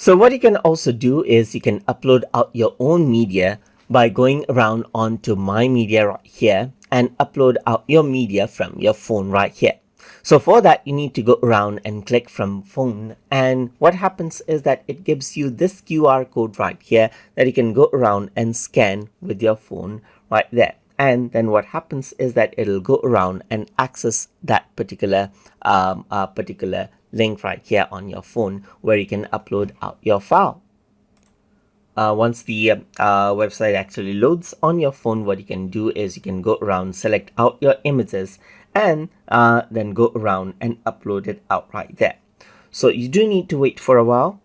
So what you can also do is you can upload out your own media by going around onto My Media right here and upload out your media from your phone right here. So for that, you need to go around and click from phone, and what happens is that it gives you this QR code right here that you can go around and scan with your phone right there. And then what happens is that it'll go around and access that particular link right here on your phone where you can upload out your file. Once the website actually loads on your phone, what you can do is you can go around, select out your images, and then go around and upload it out right there. So you do need to wait for a while.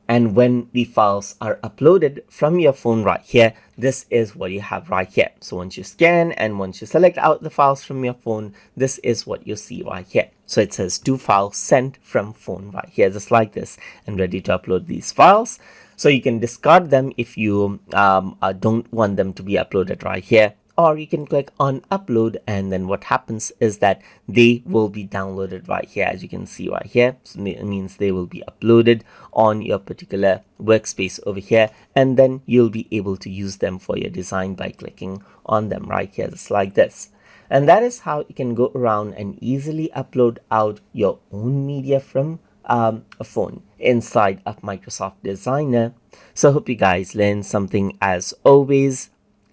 And when the files are uploaded from your phone right here, this is what you have right here. So once you scan and once you select out the files from your phone, this is what you see right here. So it says 2 files sent from phone right here, just like this, and ready to upload these files. So you can discard them if you don't want them to be uploaded right here, or you can click on upload, and then what happens is that they will be downloaded right here, as you can see right here. So it means they will be uploaded on your particular workspace over here, and then you'll be able to use them for your design by clicking on them right here, just like this. And that is how you can go around and easily upload out your own media from a phone inside of Microsoft Designer. So I hope you guys learned something as always.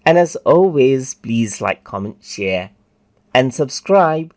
And as always, please like, comment, share, and subscribe.